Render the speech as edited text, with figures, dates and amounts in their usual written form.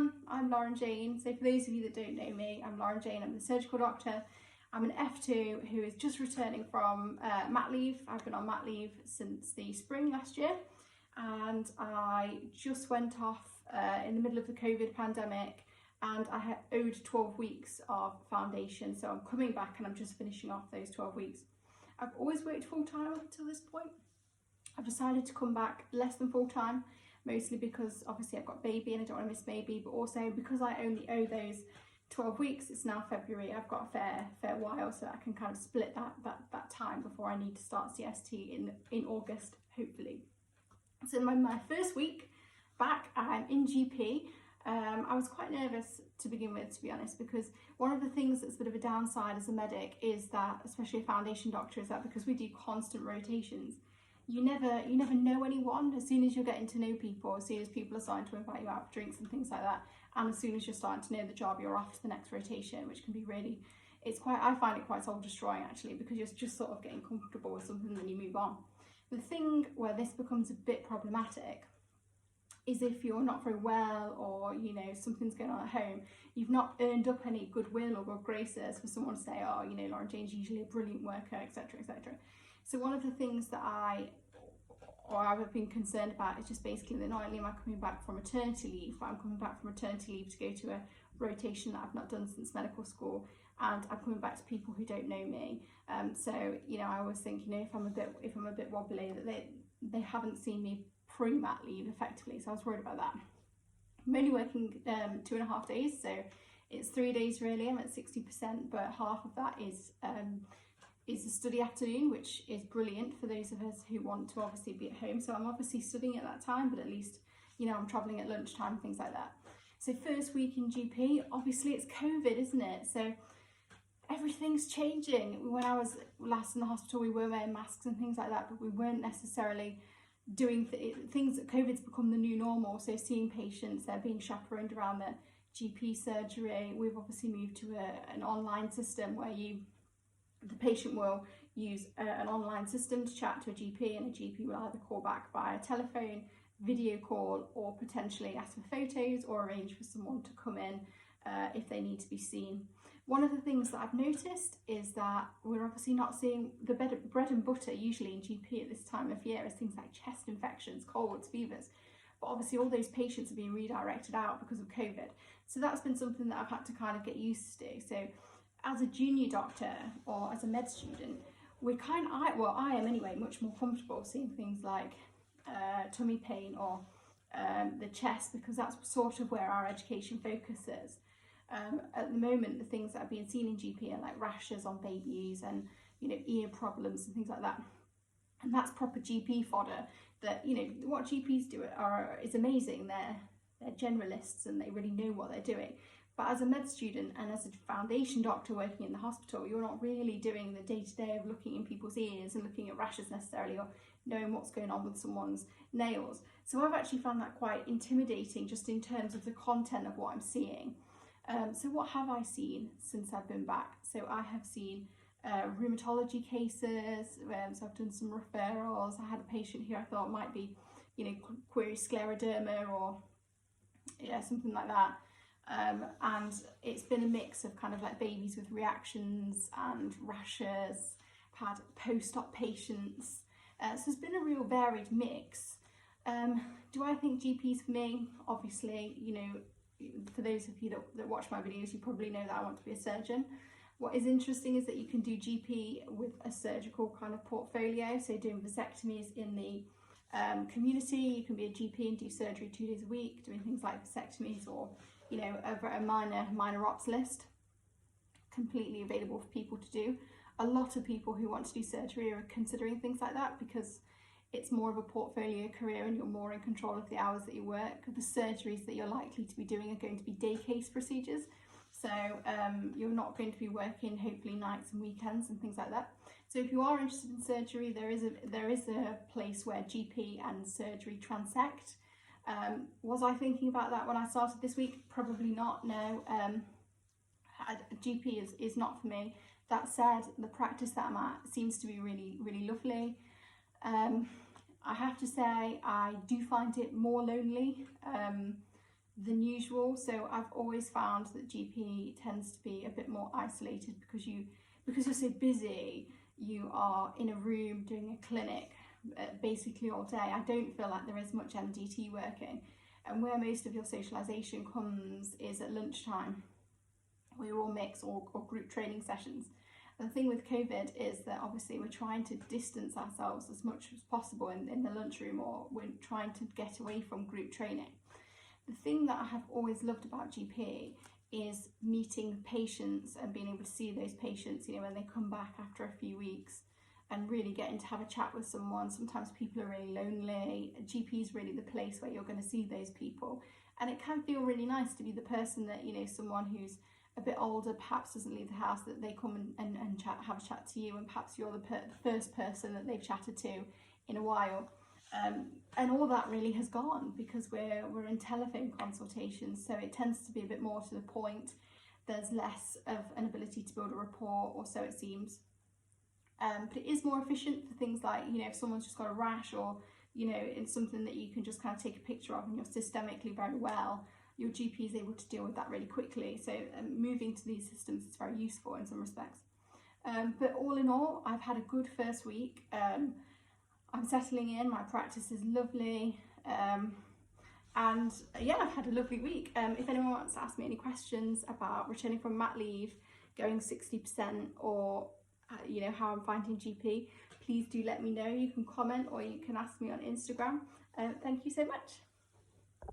everyone, I'm Lauren-Jane. So for those of you that don't know me, I'm Lauren-Jane, I'm the surgical doctor. I'm an F2 who is just returning from mat leave. I've been on mat leave since the spring last year, and I just went off in the middle of the COVID pandemic, and I had owed 12 weeks of foundation. So I'm coming back and I'm just finishing off those 12 weeks. I've always worked full-time up until this point. I've decided to come back less than full-time, mostly because obviously I've got baby and I don't want to miss baby, but also because I only owe those 12 weeks, it's now February, I've got a fair while, so I can kind of split that time before I need to start CST in August, hopefully. So my first week back, I'm in GP. I was quite nervous to begin with, to be honest, because one of the things that's a bit of a downside as a medic is that, especially a foundation doctor, is that because we do constant rotations, you never know anyone. As soon as you're getting to know people, as soon as people are starting to invite you out for drinks and things like that, and as soon as you're starting to know the job, you're off to the next rotation, which can be really, I find it quite soul destroying actually, because you're just sort of getting comfortable with something and then you move on. The thing where this becomes a bit problematic is if you're not very well, or you know something's going on at home, you've not earned up any goodwill or good graces for someone to say, oh, you know, Lauren-Jane's usually a brilliant worker, etc, etc. So one of the things that I've been concerned about is just basically that not only am I coming back from maternity leave, but I'm coming back from maternity leave to go to a rotation that I've not done since medical school, and I'm coming back to people who don't know me. So you know, I always think, you know, if I'm a bit wobbly, that they haven't seen me pre-mat leave effectively, so I was worried about that. I'm only working 2.5 days, so it's 3 days really. I'm at 60%, but half of that is a study afternoon, which is brilliant for those of us who want to obviously be at home. So I'm obviously studying at that time, but at least, you know, I'm travelling at lunchtime, things like that. So first week in GP, obviously it's COVID, isn't it? So everything's changing. When I was last in the hospital, we were wearing masks and things like that, but we weren't necessarily doing things that COVID's become the new normal. So seeing patients, they're being chaperoned around the GP surgery. We've obviously moved to an online system where the patient will use an online system to chat to a GP, and a GP will either call back via telephone, video call, or potentially ask for photos or arrange for someone to come in if they need to be seen. One of the things that I've noticed is that we're obviously not seeing the bread and butter usually in GP at this time of year is things like chest infections, colds, fevers. But obviously all those patients are being redirected out because of COVID. So that's been something that I've had to kind of get used to. So as a junior doctor or as a med student, I am anyway, much more comfortable seeing things like tummy pain or the chest, because that's sort of where our education focuses. At the moment, the things that are being seen in GP are like rashes on babies and, you know, ear problems and things like that. And that's proper GP fodder that, you know, what GPs do is amazing. They're generalists and they really know what they're doing. But as a med student and as a foundation doctor working in the hospital, you're not really doing the day-to-day of looking in people's ears and looking at rashes necessarily, or knowing what's going on with someone's nails. So I've actually found that quite intimidating just in terms of the content of what I'm seeing. So what have I seen since I've been back? So I have seen rheumatology cases, so I've done some referrals. I had a patient here I thought might be, you know, query scleroderma or something like that. And it's been a mix of kind of like babies with reactions and rashes. I've had post-op patients. So it's been a real varied mix. Do I think GP's for me? Obviously, you know, for those of you that watch my videos, you probably know that I want to be a surgeon. What is interesting is that you can do GP with a surgical kind of portfolio. So doing vasectomies in the community, you can be a GP and do surgery 2 days a week, doing things like vasectomies, or you know, a minor ops list, completely available for people to do. A lot of people who want to do surgery are considering things like that because it's more of a portfolio career and you're more in control of the hours that you work. The surgeries that you're likely to be doing are going to be day case procedures. So you're not going to be working hopefully nights and weekends and things like that. So if you are interested in surgery, there is a place where GP and surgery transect. Was I thinking about that when I started this week? Probably not, no. GP is not for me. That said, the practice that I'm at seems to be really, really lovely. I have to say, I do find it more lonely than usual. So I've always found that GP tends to be a bit more isolated because you're so busy. You are in a room doing a clinic basically all day. I don't feel like there is much MDT working, and where most of your socialisation comes is at lunchtime, where you're all mixed or group training sessions. And the thing with COVID is that obviously we're trying to distance ourselves as much as possible in the lunchroom, or we're trying to get away from group training. The thing that I have always loved about GP is meeting patients and being able to see those patients, you know, when they come back after a few weeks, and really getting to have a chat with someone. Sometimes people are really lonely. GP is really the place where you're going to see those people. And it can feel really nice to be the person that, you know, someone who's a bit older perhaps doesn't leave the house, that they come and have a chat to you, and perhaps you're the first person that they've chatted to in a while. And all that really has gone because we're in telephone consultations, so it tends to be a bit more to the point. There's less of an ability to build a rapport, or so it seems. But it is more efficient for things like, you know, if someone's just got a rash, or, you know, it's something that you can just kind of take a picture of and you're systemically very well, your GP is able to deal with that really quickly. So moving to these systems is very useful in some respects. But all in all, I've had a good first week. I'm settling in, my practice is lovely, and yeah, I've had a lovely week. If anyone wants to ask me any questions about returning from mat leave, going 60%, or you know, how I'm finding GP, please do let me know. You can comment or you can ask me on Instagram. Thank you so much.